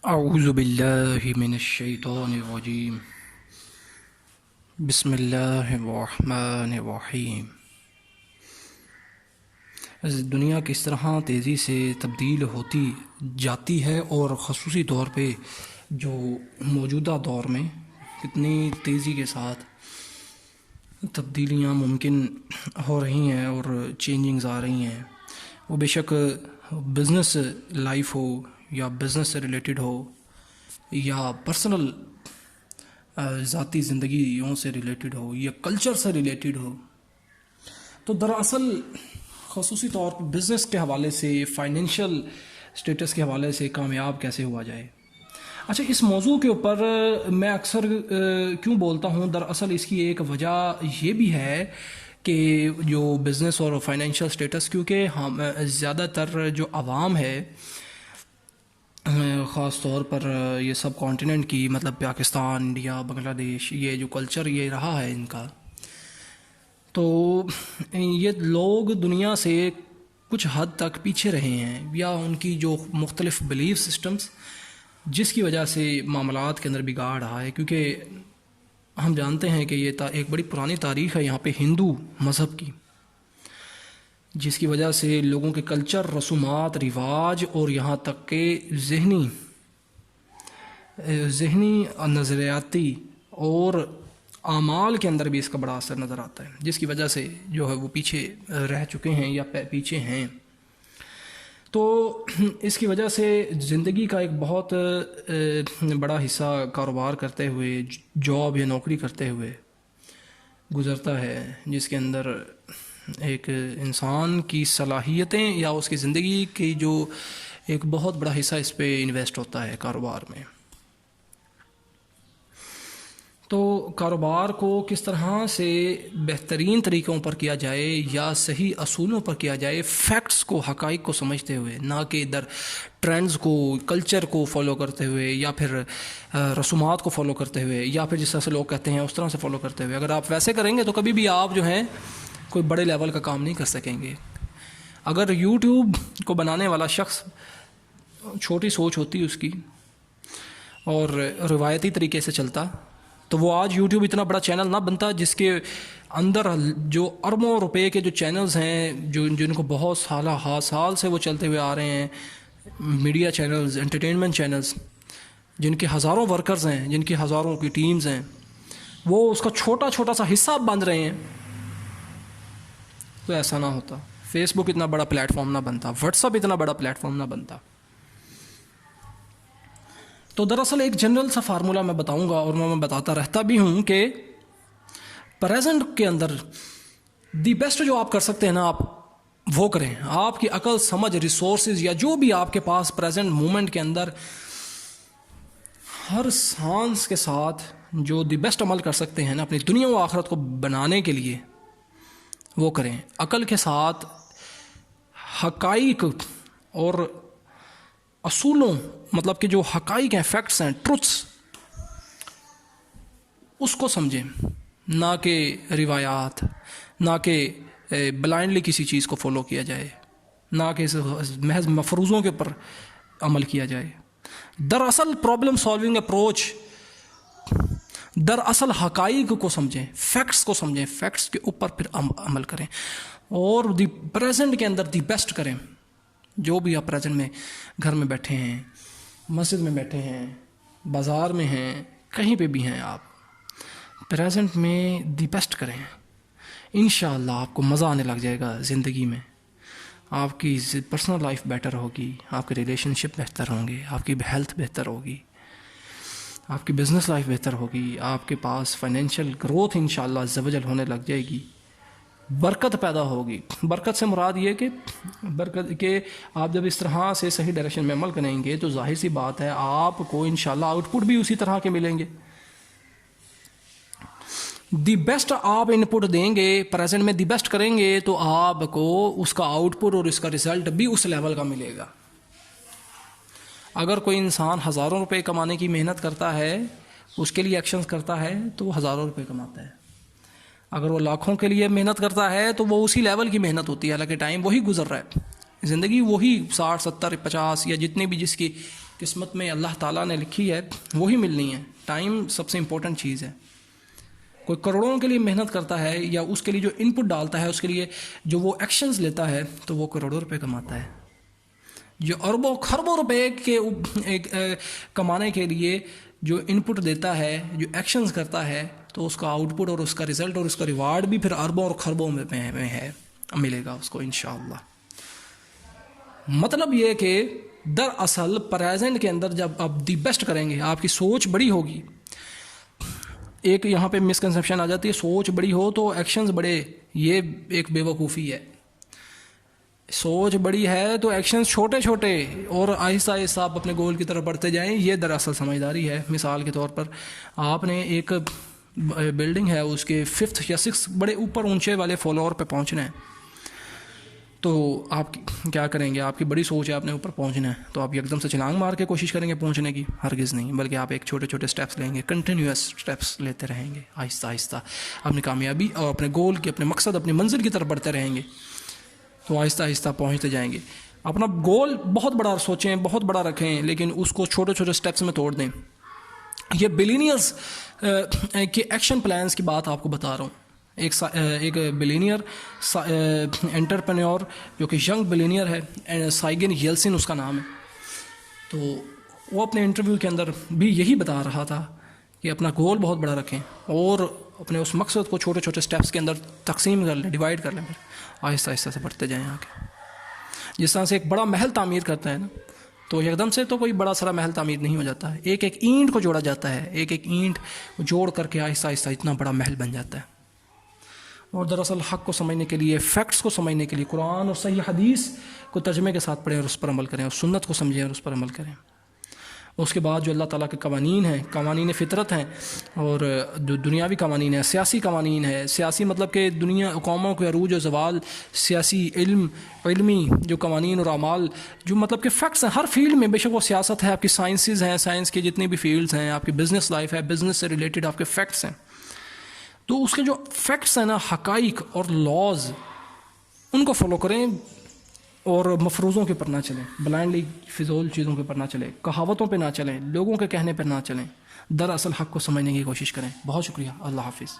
اعوذ باللہ من الشیطان الرجیم بسم اللہ الرحمن الرحیم۔ دنیا کس طرح تیزی سے تبدیل ہوتی جاتی ہے اور خصوصی طور پہ جو موجودہ دور میں کتنی تیزی کے ساتھ تبدیلیاں ممکن ہو رہی ہیں اور چینجنگز آ رہی ہیں، وہ بے شک بزنس لائف ہو یا بزنس سے ریلیٹڈ ہو یا پرسنل ذاتی زندگیوں سے ریلیٹڈ ہو یا کلچر سے ریلیٹڈ ہو، تو دراصل خصوصی طور پر بزنس کے حوالے سے، فائنینشیل سٹیٹس کے حوالے سے کامیاب کیسے ہوا جائے۔ اچھا، اس موضوع کے اوپر میں اکثر کیوں بولتا ہوں، دراصل اس کی ایک وجہ یہ بھی ہے کہ جو بزنس اور فائنینشیل سٹیٹس، کیونکہ ہم زیادہ تر جو عوام ہے، خاص طور پر یہ سب کانٹیننٹ کی، مطلب پاکستان، انڈیا، بنگلہ دیش، یہ جو کلچر یہ رہا ہے ان کا، تو یہ لوگ دنیا سے کچھ حد تک پیچھے رہے ہیں، یا ان کی جو مختلف بلیف سسٹمز جس کی وجہ سے معاملات کے اندر بگاڑ رہا ہے، کیونکہ ہم جانتے ہیں کہ یہ ایک بڑی پرانی تاریخ ہے یہاں پہ ہندو مذہب کی، جس کی وجہ سے لوگوں کے کلچر، رسومات، رواج اور یہاں تک کہ ذہنی نظریاتی اور اعمال کے اندر بھی اس کا بڑا اثر نظر آتا ہے، جس کی وجہ سے جو ہے وہ پیچھے رہ چکے ہیں یا پیچھے ہیں۔ تو اس کی وجہ سے زندگی کا ایک بہت بڑا حصہ کاروبار کرتے ہوئے، جاب یا نوکری کرتے ہوئے گزرتا ہے، جس کے اندر ایک انسان کی صلاحیتیں یا اس کی زندگی کی جو ایک بہت بڑا حصہ اس پہ انویسٹ ہوتا ہے کاروبار میں۔ تو کاروبار کو کس طرح سے بہترین طریقوں پر کیا جائے یا صحیح اصولوں پر کیا جائے، فیکٹس کو، حقائق کو سمجھتے ہوئے، نہ کہ ٹرینڈز کو، کلچر کو فالو کرتے ہوئے یا پھر رسومات کو فالو کرتے ہوئے یا پھر جس طرح سے لوگ کہتے ہیں اس طرح سے فالو کرتے ہوئے۔ اگر آپ ویسے کریں گے تو کبھی بھی آپ جو ہیں کوئی بڑے لیول کا کام نہیں کر سکیں گے۔ اگر یوٹیوب کو بنانے والا شخص چھوٹی سوچ ہوتی اس کی اور روایتی طریقے سے چلتا، تو وہ آج یوٹیوب اتنا بڑا چینل نہ بنتا، جس کے اندر جو اربوں روپے کے جو چینلز ہیں، جن کو بہت سال سے وہ چلتے ہوئے آ رہے ہیں، میڈیا چینلز، انٹرٹینمنٹ چینلز، جن کے ہزاروں ورکرز ہیں، جن کی ہزاروں کی ٹیمز ہیں، وہ اس کا چھوٹا سا حصہ بند رہے ہیں، تو ایسا نہ ہوتا۔ فیس بک اتنا بڑا پلیٹ فارم نہ بنتا، واٹس ایپ اتنا بڑا پلیٹ فارم نہ بنتا۔ تو دراصل ایک جنرل سا فارمولا میں بتاؤں گا، اور میں بتاتا رہتا بھی ہوں کہ پریزنٹ کے اندر دی بیسٹ جو آپ کر سکتے ہیں نا، آپ وہ کریں۔ آپ کی عقل، سمجھ، ریسورسز یا جو بھی آپ کے پاس پریزنٹ مومنٹ کے اندر ہر سانس کے ساتھ جو دی بیسٹ عمل کر سکتے ہیں نا اپنی دنیا و آخرت کو بنانے کے لیے، وہ کریں۔ عقل کے ساتھ حقائق اور اصولوں، مطلب کہ جو حقائق ہیں، فیکٹس ہیں، ٹروتھس، اس کو سمجھیں، نہ کہ روایات، نہ کہ بلائنڈلی کسی چیز کو فالو کیا جائے، نہ کہ محض مفروضوں کے اوپر عمل کیا جائے۔ دراصل پرابلم سالونگ اپروچ، دراصل حقائق کو سمجھیں، فیکٹس کو سمجھیں، فیکٹس کے اوپر پھر عمل کریں، اور دی پریزنٹ کے اندر دی بیسٹ کریں۔ جو بھی آپ پریزنٹ میں گھر میں بیٹھے ہیں، مسجد میں بیٹھے ہیں، بازار میں ہیں، کہیں پہ بھی ہیں، آپ پریزنٹ میں دی بیسٹ کریں۔ انشاءاللہ آپ کو مزہ آنے لگ جائے گا زندگی میں، آپ کی پرسنل لائف بیٹر ہوگی، آپ کے ریلیشن شپ بہتر ہوں گے، آپ کی ہیلتھ بہتر ہوگی، آپ کی بزنس لائف بہتر ہوگی، آپ کے پاس فائنینشیل گروتھ انشاءاللہ عز و جل ہونے لگ جائے گی، برکت پیدا ہوگی۔ برکت سے مراد یہ کہ آپ جب اس طرح سے صحیح ڈائریکشن میں عمل کریں گے تو ظاہر سی بات ہے آپ کو انشاءاللہ آؤٹ پٹ بھی اسی طرح کے ملیں گے۔ دی بیسٹ آپ ان پٹ دیں گے، پریزنٹ میں دی بیسٹ کریں گے، تو آپ کو اس کا آؤٹ پٹ اور اس کا رزلٹ بھی اس لیول کا ملے گا۔ اگر کوئی انسان ہزاروں روپے کمانے کی محنت کرتا ہے، اس کے لیے ایکشنز کرتا ہے، تو وہ ہزاروں روپے کماتا ہے۔ اگر وہ لاکھوں کے لیے محنت کرتا ہے تو وہ اسی لیول کی محنت ہوتی ہے، حالانکہ ٹائم وہی گزر رہا ہے، زندگی وہی 60، 70، 50 یا جتنی بھی جس کی قسمت میں اللہ تعالیٰ نے لکھی ہے وہی ملنی ہے. ٹائم سب سے امپورٹنٹ چیز ہے. کوئی کروڑوں کے لیے محنت کرتا ہے یا اس کے لیے جو ان پٹ ڈالتا ہے اس کے لیے جو وہ ایکشنز لیتا ہے تو وہ کروڑوں روپے کماتا ہے. جو اربوں خربوں روپے کے کمانے کے لیے جو ان پٹ دیتا ہے, جو ایکشنز کرتا ہے, تو اس کا آؤٹ پٹ اور اس کا رزلٹ اور اس کا ریوارڈ بھی پھر اربوں اور خربوں میں ہے, ملے گا اس کو انشاءاللہ. مطلب یہ کہ دراصل پریزنٹ کے اندر جب آپ دی بیسٹ کریں گے, آپ کی سوچ بڑی ہوگی. ایک یہاں پہ مسکنسیپشن آ جاتی ہے, سوچ بڑی ہو تو ایکشنز بڑے. یہ ایک بے وقوفی ہے. سوچ بڑی ہے تو ایکشنز چھوٹے چھوٹے اور آہستہ آہستہ آپ اپنے گول کی طرف بڑھتے جائیں. یہ دراصل سمجھداری ہے. مثال کے طور پر آپ نے ایک بلڈنگ ہے, اس کے 5th یا 6th بڑے اوپر اونچے والے فلور پہ پہنچنا ہے, تو آپ کیا کریں گے؟ آپ کی بڑی سوچ ہے آپ نے اوپر پہنچنا ہے, تو آپ ایک دم سے چھلانگ مار کے کوشش کریں گے پہنچنے کی؟ ہرگز نہیں. بلکہ آپ ایک چھوٹے چھوٹے سٹیپس لیں گے, کنٹینیوس سٹیپس لیتے رہیں گے, آہستہ آہستہ اپنی کامیابی اور اپنے گول کی, اپنے مقصد, اپنی منزل کی طرف بڑھتے رہیں گے, تو آہستہ آہستہ پہنچتے جائیں گے. اپنا گول بہت بڑا سوچیں, بہت بڑا رکھیں, لیکن اس کو چھوٹے چھوٹے سٹیپس میں توڑ دیں. یہ بلینئرز کے ایکشن پلانز کی بات آپ کو بتا رہا ہوں. ایک بلینئر انٹرپرینور جو کہ ینگ بلینئر ہے, سائگن یلسن اس کا نام ہے, تو وہ اپنے انٹرویو کے اندر بھی یہی بتا رہا تھا کہ اپنا گول بہت بڑا رکھیں اور اپنے اس مقصد کو چھوٹے چھوٹے سٹیپس کے اندر تقسیم کر لیں, ڈیوائڈ کر لیں, پھر آہستہ آہستہ سے بڑھتے جائیں آگے. جس طرح سے ایک بڑا محل تعمیر کرتا ہے نا, تو ایک دم سے تو کوئی بڑا سارا محل تعمیر نہیں ہو جاتا ہے. ایک ایک اینٹ کو جوڑا جاتا ہے, ایک ایک اینٹ جوڑ کر کے آہستہ آہستہ اتنا بڑا محل بن جاتا ہے. اور دراصل حق کو سمجھنے کے لیے, فیکٹس کو سمجھنے کے لیے قرآن اور صحیح حدیث کو ترجمے کے ساتھ پڑھیں اور اس پر عمل کریں, اور سنت کو سمجھیں اور اس پر عمل کریں. اس کے بعد جو اللہ تعالیٰ کے قوانین ہیں, قوانین فطرت ہیں, اور جو دنیاوی قوانین ہیں, سیاسی قوانین ہیں. سیاسی مطلب کہ دنیا قوموں کے عروج و زوال, سیاسی علمی جو قوانین اور اعمال, جو مطلب کہ فیکٹس ہیں ہر فیلڈ میں. بے شک وہ سیاست ہے, آپ کی سائنسز ہیں, سائنس کی جتنی بھی فیلڈز ہیں, آپ کی بزنس لائف ہے, بزنس سے ریلیٹڈ آپ کے فیکٹس ہیں, تو اس کے جو فیکٹس ہیں نا, حقائق اور لاز, ان کو فالو کریں اور مفروضوں کے اوپر نہ چلیں, بلائنڈلی فضول چیزوں کے اوپر نہ چلیں, کہاوتوں پہ نہ چلیں, لوگوں کے کہنے پہ نہ چلیں. دراصل حق کو سمجھنے کی کوشش کریں. بہت شکریہ. اللہ حافظ.